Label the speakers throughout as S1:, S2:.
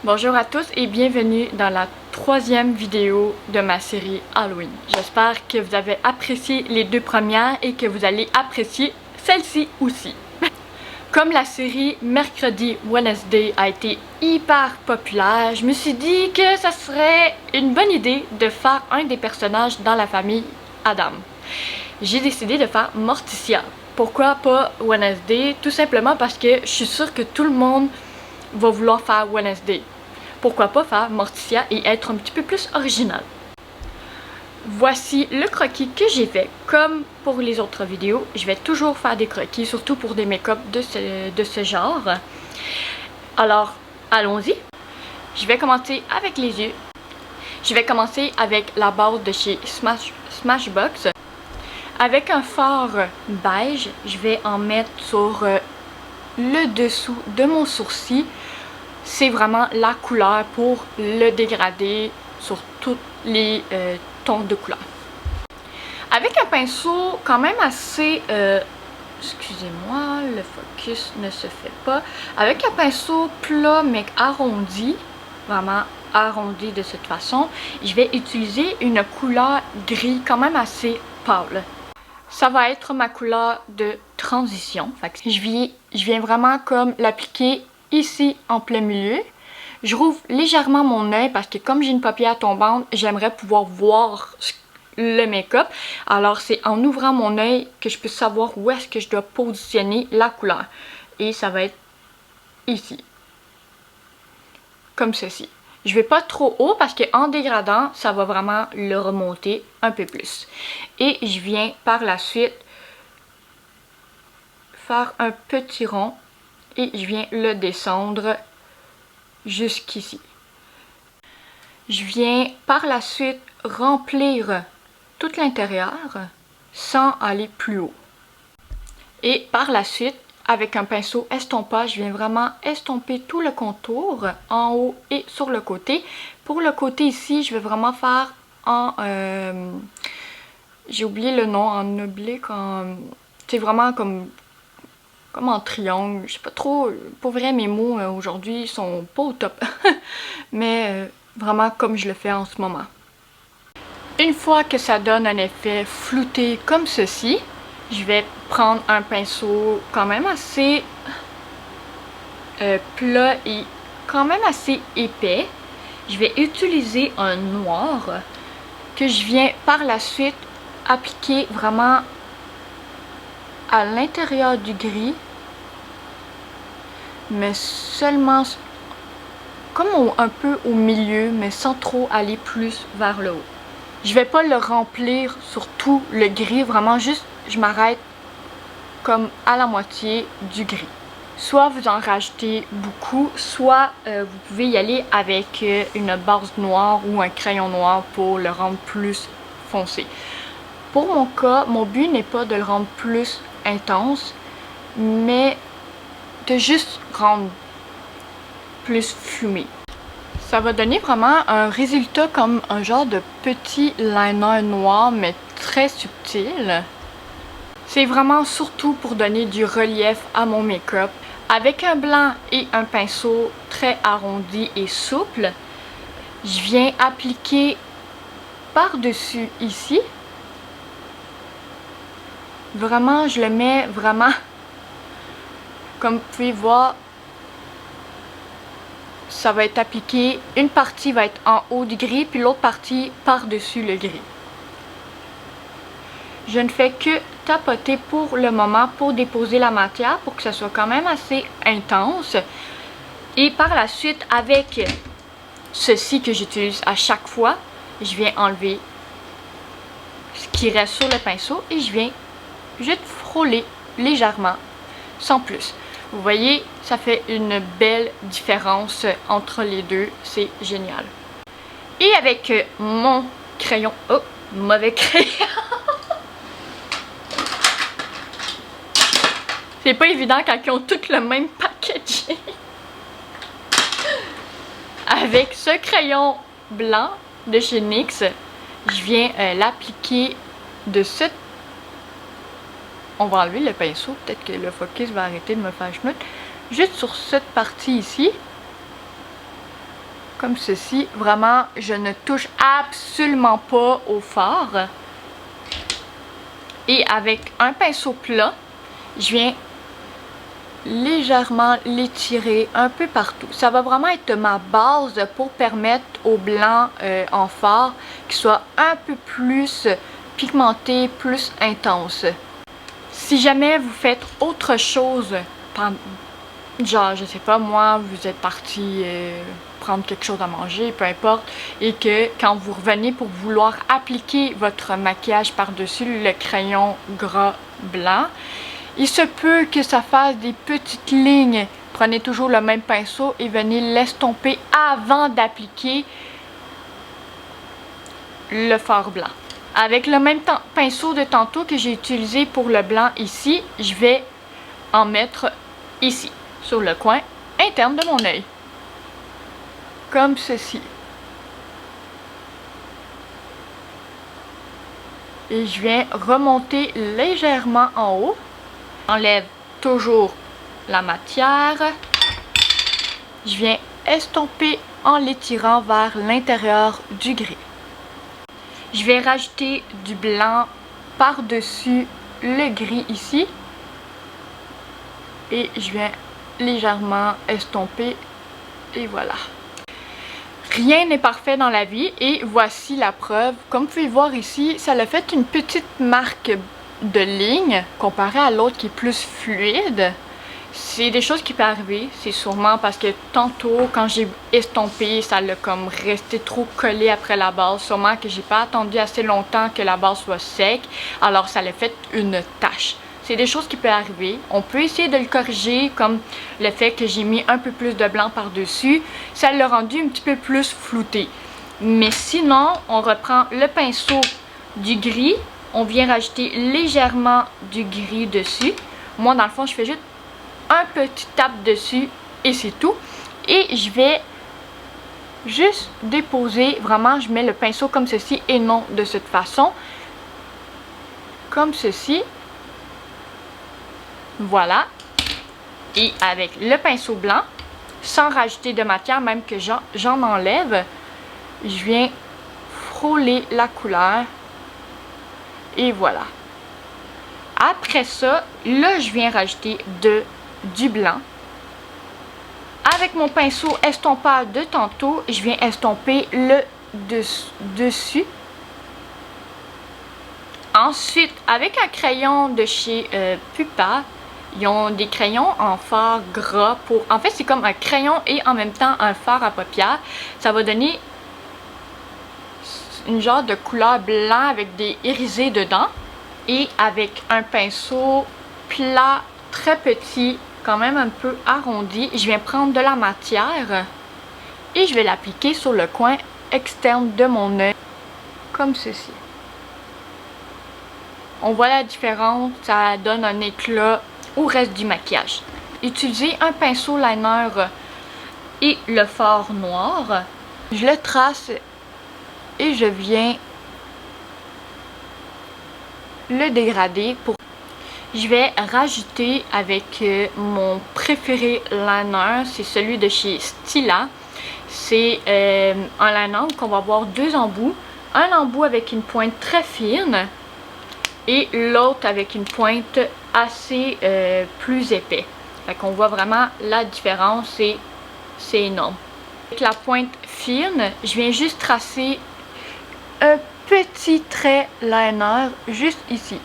S1: Bonjour à tous et bienvenue dans la troisième vidéo de ma série Halloween. J'espère que vous avez apprécié les deux premières et que vous allez apprécier celle-ci aussi. Comme la série Mercredi Wednesday a été hyper populaire, je me suis dit que ça serait une bonne idée de faire un des personnages dans la famille Adam. J'ai décidé de faire Morticia. Pourquoi pas Wednesday? Tout simplement parce que je suis sûre que tout le monde va vouloir faire Wednesday. Pourquoi pas faire Morticia et être un petit peu plus original. Voici le croquis que j'ai fait. Comme pour les autres vidéos, je vais toujours faire des croquis, surtout pour des make-up de ce genre. Alors, allons-y. Je vais commencer avec les yeux. Je vais commencer avec la base de chez Smashbox. Avec un fard beige, je vais en mettre sur le dessous de mon sourcil. C'est vraiment la couleur pour le dégrader sur tous les tons de couleur. Avec un pinceau quand même assez... excusez-moi, le focus ne se fait pas. Avec un pinceau plat mais arrondi, vraiment arrondi de cette façon, je vais utiliser une couleur gris quand même assez pâle. Ça va être ma couleur de transition. Fait que je viens vraiment comme l'appliquer ici en plein milieu. Je rouvre légèrement mon œil parce que comme j'ai une paupière tombante, j'aimerais pouvoir voir le make-up. Alors c'est en ouvrant mon œil que je peux savoir où est-ce que je dois positionner la couleur. Et ça va être ici. Comme ceci. Je vais pas trop haut parce qu'en dégradant, ça va vraiment le remonter un peu plus. Et je viens par la suite faire un petit rond et je viens le descendre jusqu'ici. Je viens par la suite remplir tout l'intérieur sans aller plus haut. Et par la suite, avec un pinceau estompage, je viens vraiment estomper tout le contour en haut et sur le côté. Pour le côté ici, je vais vraiment faire en... j'ai oublié le nom, en oblique, c'est vraiment comme en triangle. Je sais pas trop, pour vrai mes mots aujourd'hui sont pas au top. Mais vraiment comme je le fais en ce moment. Une fois que ça donne un effet flouté comme ceci, je vais prendre un pinceau quand même assez plat et quand même assez épais. Je vais utiliser un noir que je viens par la suite appliquer vraiment à l'intérieur du gris, mais seulement comme un peu au milieu, mais sans trop aller plus vers le haut. Je vais pas le remplir sur tout le gris, vraiment juste je m'arrête comme à la moitié du gris. Soit vous en rajoutez beaucoup, soit vous pouvez y aller avec une base noire ou un crayon noir pour le rendre plus foncé. Pour mon cas, mon but n'est pas de le rendre plus intense, mais de juste rendre plus fumé. Ça va donner vraiment un résultat comme un genre de petit liner noir, mais très subtil. C'est vraiment surtout pour donner du relief à mon make-up. Avec un blanc et un pinceau très arrondi et souple, je viens appliquer par-dessus ici. Vraiment, je le mets vraiment, comme vous pouvez voir, ça va être appliqué, une partie va être en haut du gris, puis l'autre partie par-dessus le gris. Je ne fais que tapoter pour le moment pour déposer la matière, pour que ça soit quand même assez intense. Et par la suite, avec ceci que j'utilise à chaque fois, je viens enlever ce qui reste sur le pinceau et je viens juste frôler légèrement, sans plus. Vous voyez, ça fait une belle différence entre les deux, c'est génial. Et avec mon crayon, oh, mauvais crayon. C'est pas évident quand ils ont tous le même packaging. Avec ce crayon blanc de chez NYX, je viens l'appliquer de cette... On va enlever le pinceau, peut-être que le focus va arrêter de me faire chenoute. Juste sur cette partie ici. comme ceci. Vraiment, je ne touche absolument pas au fard. Et avec un pinceau plat, je viens légèrement l'étirer un peu partout. Ça va vraiment être ma base pour permettre au blanc en fard qu'il soit un peu plus pigmenté, plus intense. Si jamais vous faites autre chose, genre je sais pas moi, vous êtes parti prendre quelque chose à manger, peu importe, et que quand vous revenez pour vouloir appliquer votre maquillage par-dessus le crayon gras blanc, il se peut que ça fasse des petites lignes. Prenez toujours le même pinceau et venez l'estomper avant d'appliquer le fard blanc. Avec le même pinceau de tantôt que j'ai utilisé pour le blanc ici, je vais en mettre ici, sur le coin interne de mon œil. Comme ceci. Et je viens remonter légèrement en haut. Enlève toujours la matière. Je viens estomper en l'étirant vers l'intérieur du gris. Je vais rajouter du blanc par-dessus le gris ici. Et je viens légèrement estomper. Et voilà. Rien n'est parfait dans la vie et voici la preuve. Comme vous pouvez voir ici, ça a fait une petite marque de ligne comparé à l'autre qui est plus fluide. C'est des choses qui peuvent arriver, c'est sûrement parce que tantôt quand j'ai estompé, ça l'a comme resté trop collé après la base, sûrement que j'ai pas attendu assez longtemps que la base soit sec, alors ça l'a fait une tache. C'est des choses qui peuvent arriver, on peut essayer de le corriger comme le fait que j'ai mis un peu plus de blanc par dessus, ça l'a rendu un petit peu plus flouté. Mais sinon, on reprend le pinceau du gris. On vient rajouter légèrement du gris dessus. Moi, dans le fond, je fais juste un petit tape dessus et c'est tout. Et je vais juste déposer, vraiment, je mets le pinceau comme ceci et non de cette façon. Comme ceci. Voilà. Et avec le pinceau blanc, sans rajouter de matière, même que j'en enlève, je viens frôler la couleur. Et voilà. Après ça, là, je viens rajouter du blanc. Avec mon pinceau estompeur de tantôt, je viens estomper le dessus. Ensuite, avec un crayon de chez Pupa, ils ont des crayons en fard gras pour... En fait, c'est comme un crayon et en même temps un fard à paupières. Ça va donner une genre de couleur blanc avec des irisés dedans. Et avec un pinceau plat très petit, quand même un peu arrondi, je viens prendre de la matière et je vais l'appliquer sur le coin externe de mon œil, comme ceci. On voit la différence, ça donne un éclat au reste du maquillage. Utilisez un pinceau liner et le fard noir. Je le trace et je viens le dégrader. Je vais rajouter avec mon préféré liner, c'est celui de chez Stila. C'est un liner qu'on va avoir deux embouts. Un embout avec une pointe très fine et l'autre avec une pointe assez plus épais. Fait qu'on voit vraiment la différence et c'est énorme. Avec la pointe fine, je viens juste tracer un petit trait liner juste ici.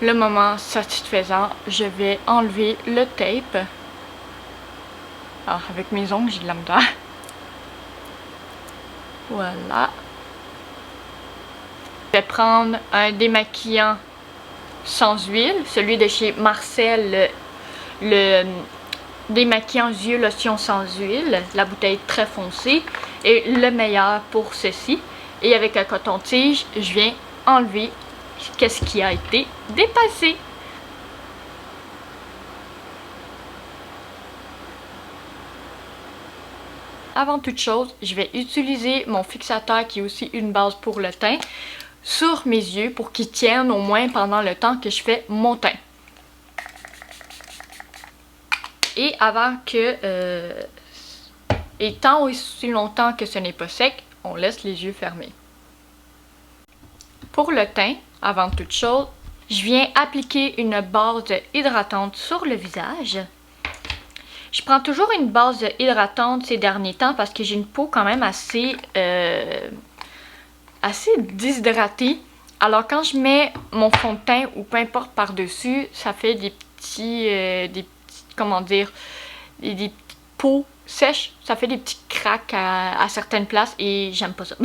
S1: Le moment satisfaisant, je vais enlever le tape. Alors, avec mes ongles, j'ai de la misère. Voilà. Je vais prendre un démaquillant sans huile, celui de chez Marcel, le démaquillant yeux lotion sans huile, la bouteille très foncée, et le meilleur pour ceci. Et avec un coton-tige, je viens enlever qu'est-ce qui a été dépassé. Avant toute chose, je vais utiliser mon fixateur qui est aussi une base pour le teint sur mes yeux pour qu'ils tiennent au moins pendant le temps que je fais mon teint. Et avant que Et tant aussi longtemps que ce n'est pas sec, on laisse les yeux fermés. Pour le teint, avant toute chose, je viens appliquer une base hydratante sur le visage. Je prends toujours une base hydratante ces derniers temps parce que j'ai une peau quand même assez déshydratée. Alors quand je mets mon fond de teint ou peu importe par-dessus, ça fait des petites peaux sèches. Ça fait des petits cracks à certaines places et j'aime pas ça.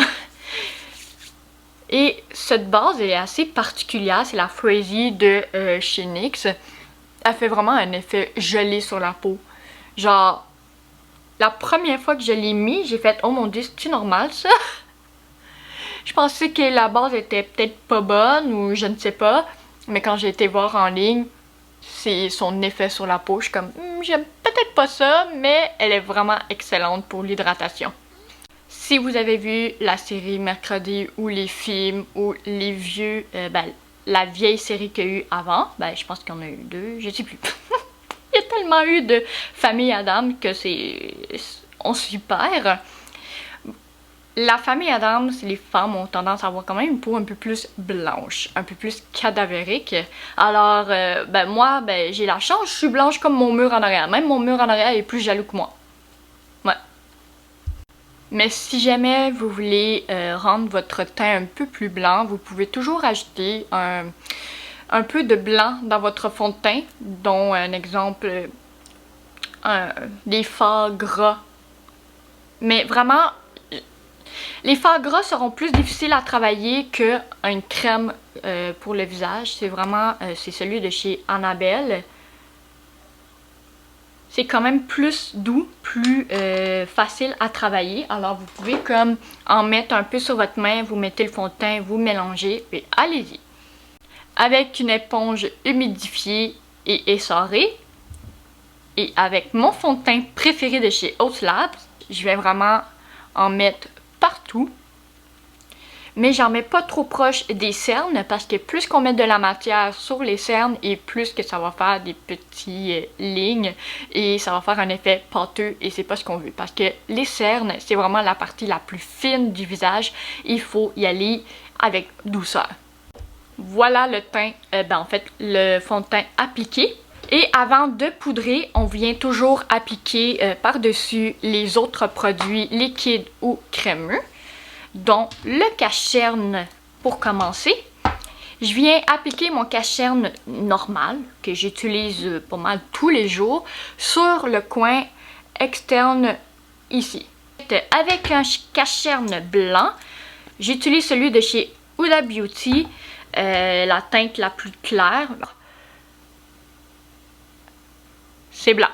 S1: Et cette base elle est assez particulière, c'est la Frizzy de chez NYX. Elle fait vraiment un effet gelé sur la peau. Genre, la première fois que je l'ai mis, j'ai fait « Oh mon Dieu, c'est-tu normal ça? » Je pensais que la base était peut-être pas bonne ou je ne sais pas. Mais quand j'ai été voir en ligne, c'est son effet sur la peau. Je suis comme « J'aime peut-être pas ça, mais elle est vraiment excellente pour l'hydratation. » Si vous avez vu la série Mercredi ou les films ou les vieux, la vieille série qu'il y a eu avant, je pense qu'il y en a eu 2, je sais plus. Il y a tellement eu de famille Adam que on s'y perd. La famille Adams, les femmes ont tendance à avoir quand même une peau un peu plus blanche, un peu plus cadavérique. Alors, moi, j'ai la chance, je suis blanche comme mon mur en arrière. Même mon mur en arrière est plus jaloux que moi. Ouais. Mais si jamais vous voulez rendre votre teint un peu plus blanc, vous pouvez toujours ajouter un peu de blanc dans votre fond de teint, dont un exemple, des fards gras. Mais vraiment, les fards gras seront plus difficiles à travailler qu'une crème pour le visage. C'est vraiment, c'est celui de chez Annabelle. C'est quand même plus doux, plus facile à travailler. Alors vous pouvez comme en mettre un peu sur votre main, vous mettez le fond de teint, vous mélangez et allez-y. Avec une éponge humidifiée et essorée et avec mon fond de teint préféré de chez Haute Labs, je vais vraiment en mettre partout. Mais j'en mets pas trop proche des cernes parce que plus qu'on met de la matière sur les cernes et plus que ça va faire des petites lignes et ça va faire un effet pâteux et c'est pas ce qu'on veut. Parce que les cernes, c'est vraiment la partie la plus fine du visage. Il faut y aller avec douceur. Voilà le teint, en fait le fond de teint appliqué. Et avant de poudrer, on vient toujours appliquer par-dessus les autres produits liquides ou crémeux, dont le cache-cerne pour commencer. Je viens appliquer mon cache-cerne normal, que j'utilise pas mal tous les jours, sur le coin externe ici. Avec un cache-cerne blanc, j'utilise celui de chez Huda Beauty, la teinte la plus claire. C'est blanc.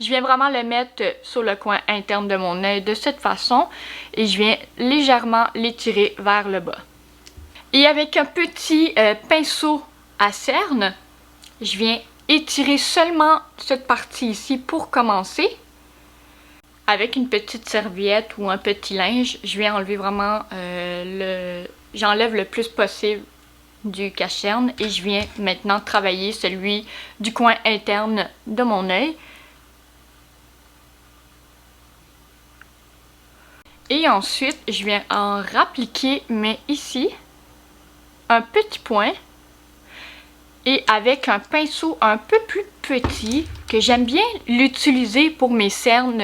S1: Je viens vraiment le mettre sur le coin interne de mon œil de cette façon et je viens légèrement l'étirer vers le bas. Et avec un petit pinceau à cerne, je viens étirer seulement cette partie ici pour commencer. Avec une petite serviette ou un petit linge, je viens enlever vraiment j'enlève le plus possible du cache-cerne et je viens maintenant travailler celui du coin interne de mon œil. Et ensuite, je viens en rappliquer, mais ici, un petit point. Et avec un pinceau un peu plus petit, que j'aime bien l'utiliser pour mes cernes,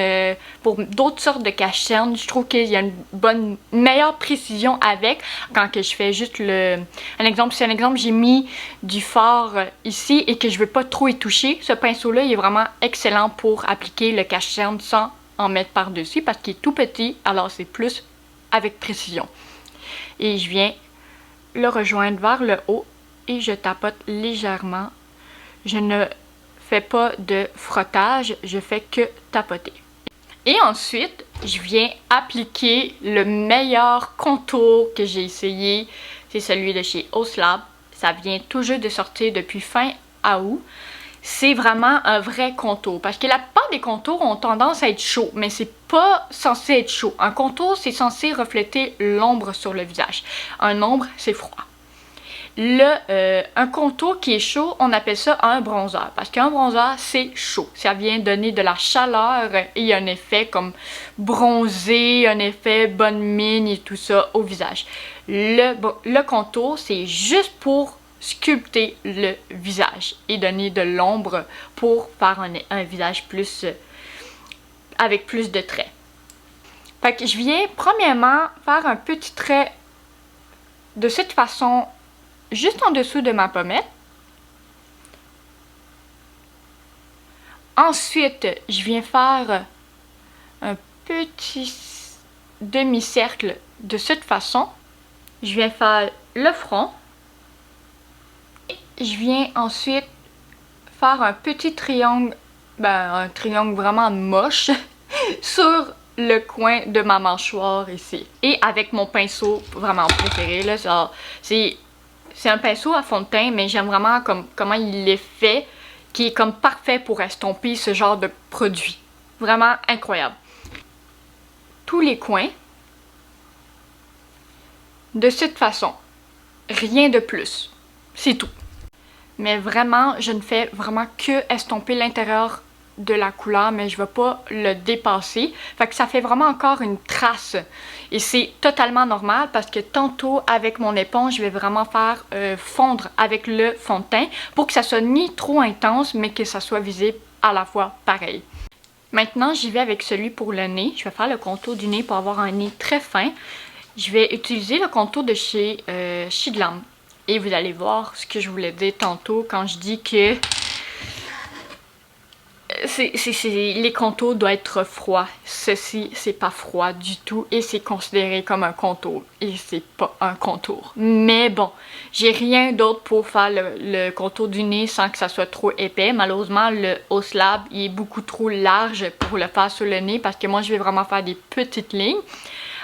S1: pour d'autres sortes de cache-cernes. Je trouve qu'il y a une meilleure précision avec, quand que je fais juste un exemple. C'est un exemple, j'ai mis du fard ici et que je veux pas trop y toucher. Ce pinceau-là, il est vraiment excellent pour appliquer le cache-cerne sans en mettre par-dessus parce qu'il est tout petit, alors c'est plus avec précision. Et je viens le rejoindre vers le haut et je tapote légèrement. Je ne fais pas de frottage, je fais que tapoter. Et ensuite, je viens appliquer le meilleur contour que j'ai essayé. C'est celui de chez Haute Labs. Ça vient tout juste de sortir depuis fin août. C'est vraiment un vrai contour. Parce que la plupart des contours ont tendance à être chauds, mais c'est pas censé être chaud. Un contour, c'est censé refléter l'ombre sur le visage. Un ombre, c'est froid. un contour qui est chaud, on appelle ça un bronzer. Parce qu'un bronzer, c'est chaud. Ça vient donner de la chaleur et il y a un effet comme bronzé, un effet bonne mine et tout ça au visage. Le contour, c'est juste pour sculpter le visage et donner de l'ombre pour faire un visage plus avec plus de traits. Fait que je viens premièrement faire un petit trait de cette façon juste en dessous de ma pommette. Ensuite, je viens faire un petit demi-cercle de cette façon. Je viens faire le front. Je viens ensuite faire un petit triangle, un triangle vraiment moche sur le coin de ma mâchoire ici. Et avec mon pinceau vraiment préféré, là, c'est un pinceau à fond de teint, mais j'aime vraiment comment il est fait, qui est comme parfait pour estomper ce genre de produit. Vraiment incroyable. Tous les coins, de cette façon. Rien de plus. C'est tout. Mais vraiment, je ne fais vraiment que estomper l'intérieur de la couleur, mais je ne vais pas le dépasser. Fait que ça fait vraiment encore une trace. Et c'est totalement normal parce que tantôt, avec mon éponge, je vais vraiment faire fondre avec le fond de teint pour que ça soit ni trop intense, mais que ça soit visible à la fois pareil. Maintenant, j'y vais avec celui pour le nez. Je vais faire le contour du nez pour avoir un nez très fin. Je vais utiliser le contour de chez Glam. Et vous allez voir ce que je voulais dire tantôt quand je dis que les contours doivent être froids. Ceci, c'est pas froid du tout et c'est considéré comme un contour. Et c'est pas un contour. Mais bon, j'ai rien d'autre pour faire le contour du nez sans que ça soit trop épais. Malheureusement, le Haus Lab il est beaucoup trop large pour le faire sur le nez parce que moi, je vais vraiment faire des petites lignes.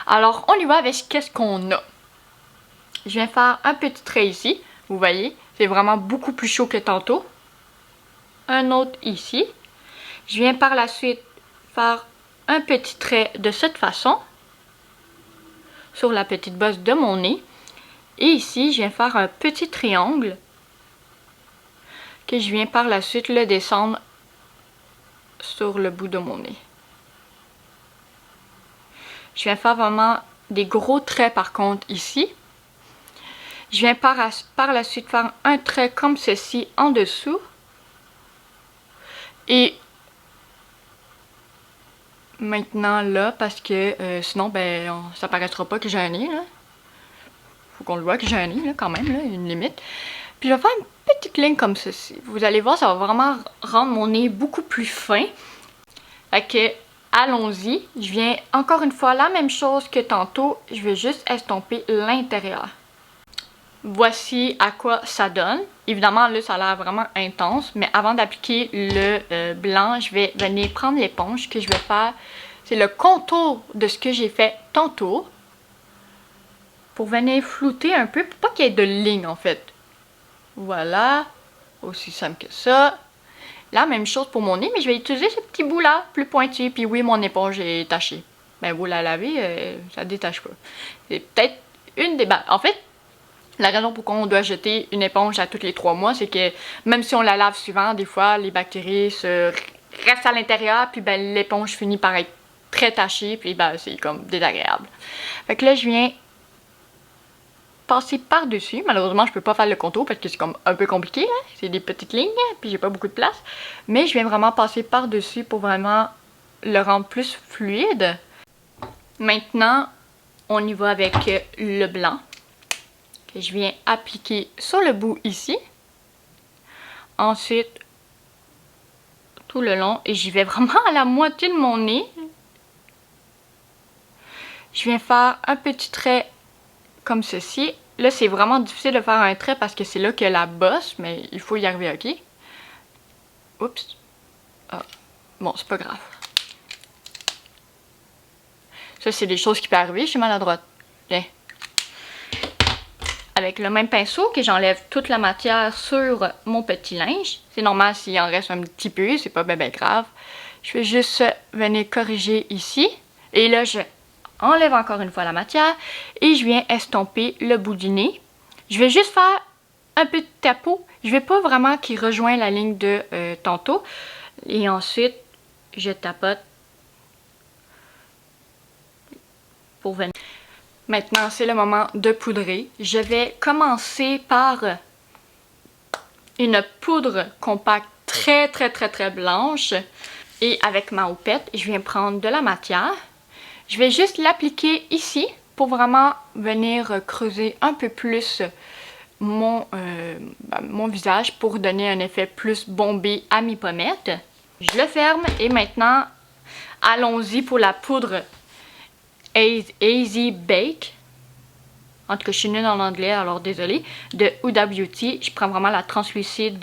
S1: Alors, on y va avec qu'est-ce qu'on a. Je viens faire un petit trait ici. Vous voyez, c'est vraiment beaucoup plus chaud que tantôt. Un autre ici. Je viens par la suite faire un petit trait de cette façon sur la petite bosse de mon nez. Et ici, je viens faire un petit triangle que je viens par la suite le descendre sur le bout de mon nez. Je viens faire vraiment des gros traits par contre ici. Je viens par la suite faire un trait comme ceci en dessous. Et maintenant là, parce que sinon ça paraîtra pas que j'ai un nez là. Faut qu'on le voit que j'ai un nez là quand même, là, une limite. Puis je vais faire une petite ligne comme ceci. Vous allez voir, ça va vraiment rendre mon nez beaucoup plus fin. Fait que allons-y. Je viens encore une fois la même chose que tantôt. Je vais juste estomper l'intérieur. Voici à quoi ça donne. Évidemment, là, ça a l'air vraiment intense. Mais avant d'appliquer le blanc, je vais venir prendre l'éponge. Ce que je vais faire, c'est le contour de ce que j'ai fait tantôt. Pour venir flouter un peu, pour pas qu'il y ait de ligne en fait. Voilà. Aussi simple que ça. La même chose pour mon nez, mais je vais utiliser ce petit bout-là, plus pointu. Puis oui, mon éponge est tachée. Ben, vous la lavez, ça détache pas. C'est peut-être une des... En fait, la raison pourquoi on doit jeter une éponge à tous les 3 mois, c'est que même si on la lave souvent, des fois, les bactéries restent à l'intérieur, puis ben, l'éponge finit par être très tachée, puis ben, c'est comme désagréable. Fait que là, je viens passer par-dessus. Malheureusement, je peux pas faire le contour parce que c'est comme un peu compliqué, là. C'est des petites lignes, puis j'ai pas beaucoup de place. Mais je viens vraiment passer par-dessus pour vraiment le rendre plus fluide. Maintenant, on y va avec le blanc. Que je viens appliquer sur le bout ici. Ensuite, tout le long. Et j'y vais vraiment à la moitié de mon nez. Je viens faire un petit trait comme ceci. Là, c'est vraiment difficile de faire un trait parce que c'est là que la bosse, mais il faut y arriver, ok? Oups. Ah. Bon, c'est pas grave. Ça, c'est des choses qui peuvent arriver. Je suis maladroite. Viens. Avec le même pinceau que j'enlève toute la matière sur mon petit linge. C'est normal s'il en reste un petit peu, c'est pas bien grave. Je vais juste venir corriger ici. Et là, je enlève encore une fois la matière et je viens estomper le bout du nez. Je vais juste faire un peu de tapeau. Je vais pas vraiment qu'il rejoigne la ligne de tantôt. Et ensuite, je tapote pour venir. Maintenant, c'est le moment de poudrer. Je vais commencer par une poudre compacte très blanche. Et avec ma houppette, je viens prendre de la matière. Je vais juste l'appliquer ici pour vraiment venir creuser un peu plus mon visage pour donner un effet plus bombé à mes pommettes. Je le ferme et maintenant, allons-y pour la poudre Easy Bake. En tout cas, je suis nulle en anglais, alors désolé. De Huda Beauty. Je prends vraiment la translucide.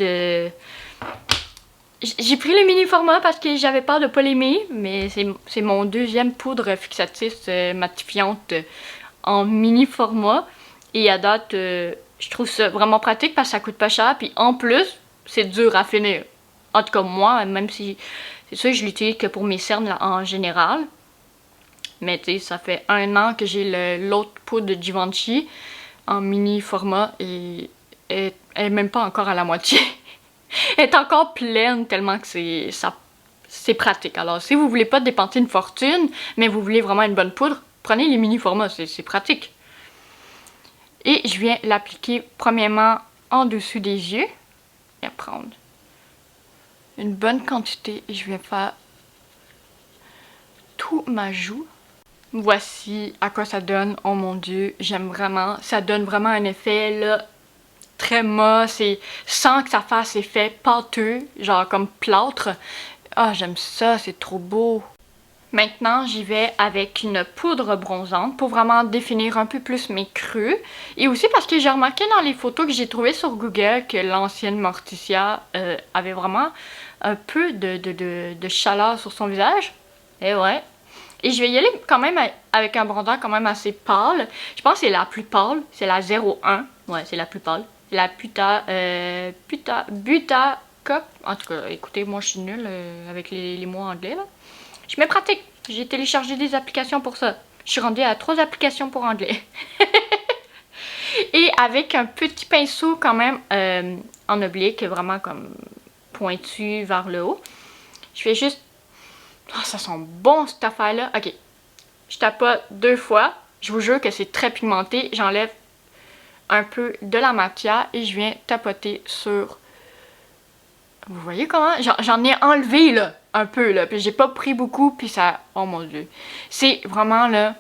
S1: J'ai pris le mini format parce que j'avais peur de pas l'aimer, mais c'est mon deuxième poudre fixatrice matifiante en mini format. Et à date, je trouve ça vraiment pratique parce que ça coûte pas cher. Puis en plus, c'est dur à finir. En tout cas, moi, même si c'est sûr que je l'utilise que pour mes cernes là, en général. Mais tu sais, ça fait 1 an que j'ai l'autre poudre de Givenchy en mini format et elle est même pas encore à la moitié. Elle est encore pleine tellement que c'est pratique. Alors si vous voulez pas dépenser une fortune, mais vous voulez vraiment une bonne poudre, prenez les mini formats, c'est pratique. Et je viens l'appliquer premièrement en dessous des yeux. Je vais prendre une bonne quantité et je vais faire tout ma joue. Voici à quoi ça donne. Oh mon dieu, j'aime vraiment. Ça donne vraiment un effet là très moche et sans que ça fasse effet pâteux, genre comme plâtre. Ah, j'aime ça, c'est trop beau. Maintenant, j'y vais avec une poudre bronzante pour vraiment définir un peu plus mes creux. Et aussi parce que j'ai remarqué dans les photos que j'ai trouvées sur Google que l'ancienne Morticia avait vraiment un peu de chaleur sur son visage. Et ouais. Et je vais y aller quand même avec un bronzant quand même assez pâle. Je pense que c'est la plus pâle. C'est la 01. Ouais, c'est la plus pâle. La Buta Cup. En tout cas, écoutez, moi je suis nulle avec les mots anglais là. Je me pratique. J'ai téléchargé des applications pour ça. Je suis rendue à 3 applications pour anglais. Et avec un petit pinceau quand même en oblique, vraiment comme pointu vers le haut. Je fais juste... Oh, ça sent bon cette affaire-là. Ok. Je tapote 2 fois. Je vous jure que c'est très pigmenté. J'enlève un peu de la matière et je viens tapoter sur... Vous voyez comment? J'en ai enlevé là, un peu là. Puis j'ai pas pris beaucoup puis ça... Oh mon dieu. C'est vraiment là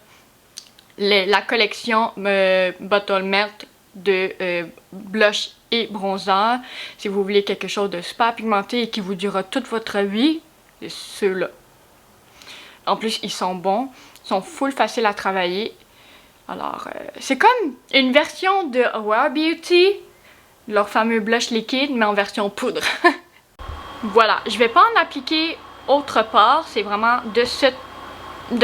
S1: la collection Bottle Melt de blush et bronzer. Si vous voulez quelque chose de super pigmenté et qui vous durera toute votre vie, c'est ceux-là. En plus, ils sont bons. Ils sont full faciles à travailler. Alors, c'est comme une version de Rare Beauty, leur fameux blush liquide, mais en version poudre. Voilà, je vais pas en appliquer autre part. C'est vraiment de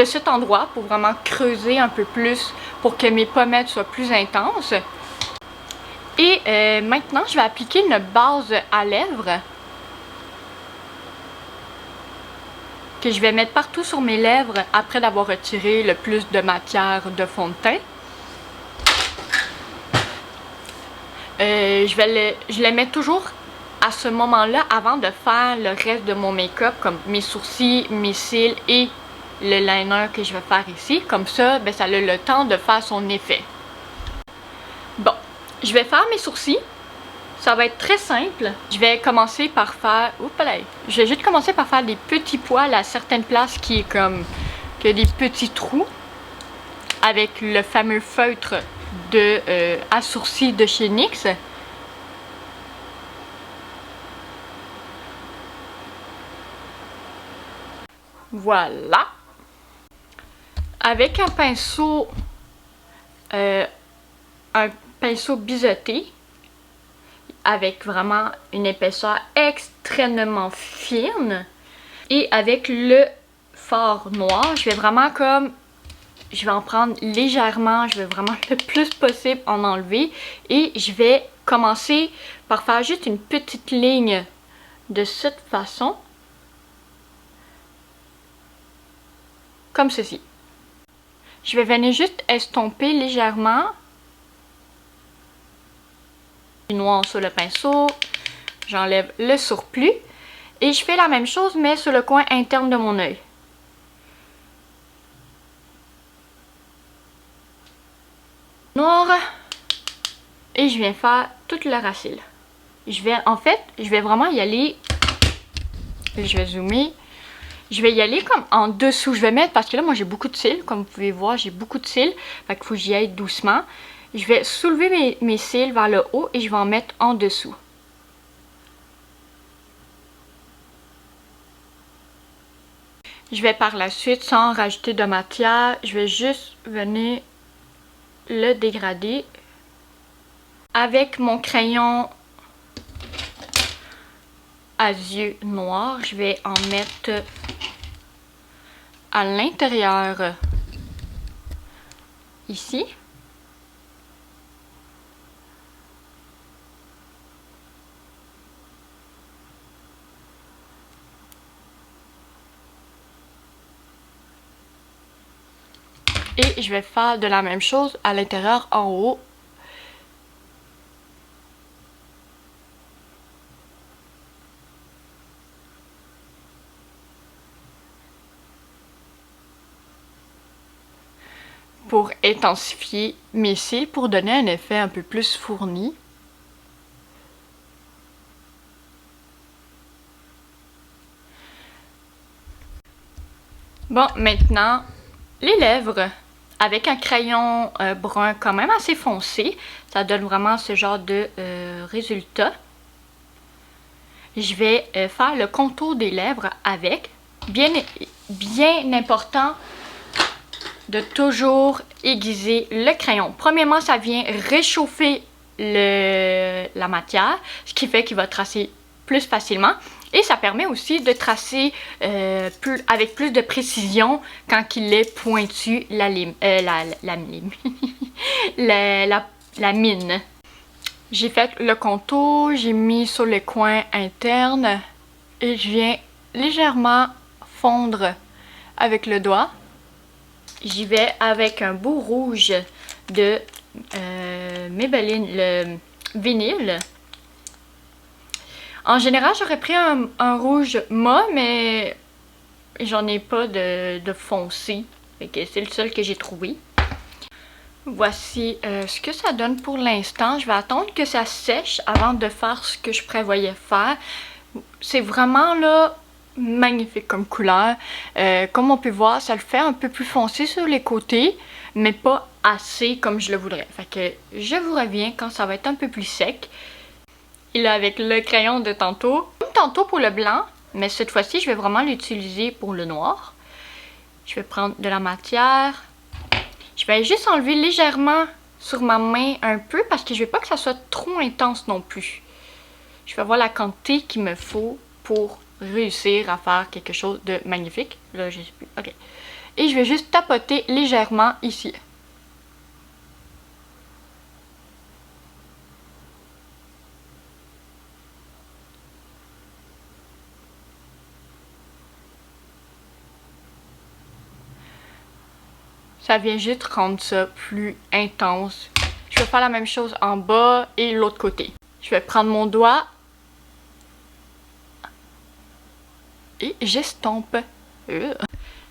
S1: cet endroit pour vraiment creuser un peu plus pour que mes pommettes soient plus intenses. Et maintenant, je vais appliquer une base à lèvres que je vais mettre partout sur mes lèvres après d'avoir retiré le plus de matière de fond de teint. Je les mets toujours à ce moment-là avant de faire le reste de mon make-up, comme mes sourcils, mes cils et le liner que je vais faire ici. Comme ça, ben, ça a le temps de faire son effet. Bon, je vais faire mes sourcils. Ça va être très simple. Je vais commencer par faire... Oups là. Je vais juste commencer par faire des petits poils à certaines places qui est comme... qui a des petits trous. Avec le fameux feutre de à sourcils de chez NYX. Voilà. Avec un pinceau biseauté. Avec vraiment une épaisseur extrêmement fine. Et avec le fard noir, je vais vraiment comme... Je vais en prendre légèrement, je vais vraiment le plus possible en enlever. Et je vais commencer par faire juste une petite ligne de cette façon. Comme ceci. Je vais venir juste estomper légèrement. Du noir sur le pinceau, j'enlève le surplus et je fais la même chose mais sur le coin interne de mon œil. Noir et je viens faire toute le racine. Je vais vraiment y aller, je vais zoomer, je vais y aller comme en dessous, je vais mettre, parce que là moi j'ai beaucoup de cils, comme vous pouvez voir j'ai beaucoup de cils, fait qu'il faut que j'y aille doucement. Je vais soulever mes cils vers le haut et je vais en mettre en dessous. Je vais par la suite, sans rajouter de matière, je vais juste venir le dégrader avec mon crayon à yeux noirs. Je vais en mettre à l'intérieur ici. Et je vais faire de la même chose à l'intérieur en haut. Pour intensifier mes cils, pour donner un effet un peu plus fourni. Bon, maintenant, les lèvres. Avec un crayon brun quand même assez foncé, ça donne vraiment ce genre de résultat. Je vais faire le contour des lèvres avec. Bien important de toujours aiguiser le crayon. Premièrement, ça vient réchauffer la matière, ce qui fait qu'il va tracer plus facilement. Et ça permet aussi de tracer avec plus de précision quand il est pointu la mine. J'ai fait le contour, j'ai mis sur les coins internes et je viens légèrement fondre avec le doigt. J'y vais avec un bout rouge de Maybelline, le vinyle. En général, j'aurais pris un rouge mat, mais j'en ai pas de foncé. C'est le seul que j'ai trouvé. Voici ce que ça donne pour l'instant. Je vais attendre que ça sèche avant de faire ce que je prévoyais faire. C'est vraiment là magnifique comme couleur. Comme on peut voir, ça le fait un peu plus foncé sur les côtés, mais pas assez comme je le voudrais. Fait que je vous reviens quand ça va être un peu plus sec. Et là, avec le crayon de tantôt, comme tantôt pour le blanc, mais cette fois-ci, je vais vraiment l'utiliser pour le noir. Je vais prendre de la matière. Je vais juste enlever légèrement sur ma main un peu parce que je veux pas que ça soit trop intense non plus. Je vais voir la quantité qu'il me faut pour réussir à faire quelque chose de magnifique. Là, je sais plus. Ok. Et je vais juste tapoter légèrement ici. Ça vient juste rendre ça plus intense. Je vais faire la même chose en bas et l'autre côté. Je vais prendre mon doigt et j'estompe.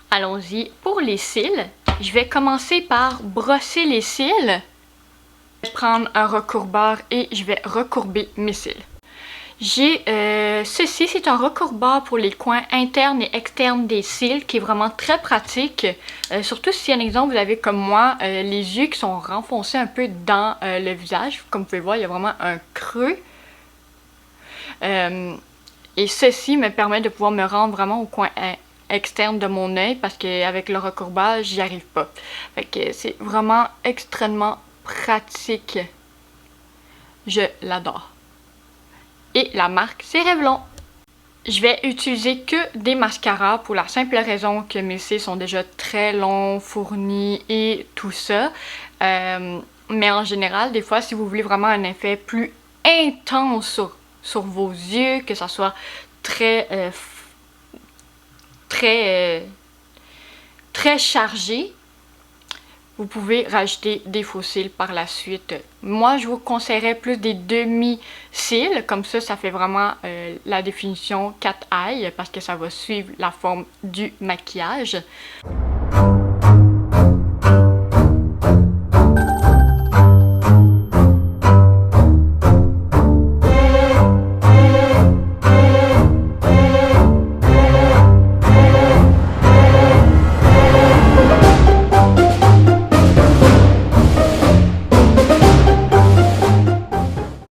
S1: Allons-y pour les cils. Je vais commencer par brosser les cils. Je vais prendre un recourbeur et je vais recourber mes cils. J'ai ceci, c'est un recourbeur pour les coins internes et externes des cils qui est vraiment très pratique. Surtout si, un exemple, vous avez comme moi les yeux qui sont renfoncés un peu dans le visage. Comme vous pouvez voir, il y a vraiment un creux. Et ceci me permet de pouvoir me rendre vraiment au coin externe de mon œil parce qu'avec le recourbage, j'y arrive pas. Fait que c'est vraiment extrêmement pratique. Je l'adore. Et la marque, c'est Revlon. Je vais utiliser que des mascaras pour la simple raison que mes cils sont déjà très longs, fournis et tout ça. Mais en général, des fois, si vous voulez vraiment un effet plus intense sur vos yeux, que ça soit très chargé, vous pouvez rajouter des faux cils par la suite. Moi, je vous conseillerais plus des demi-cils, comme ça fait vraiment la définition cat eye parce que ça va suivre la forme du maquillage.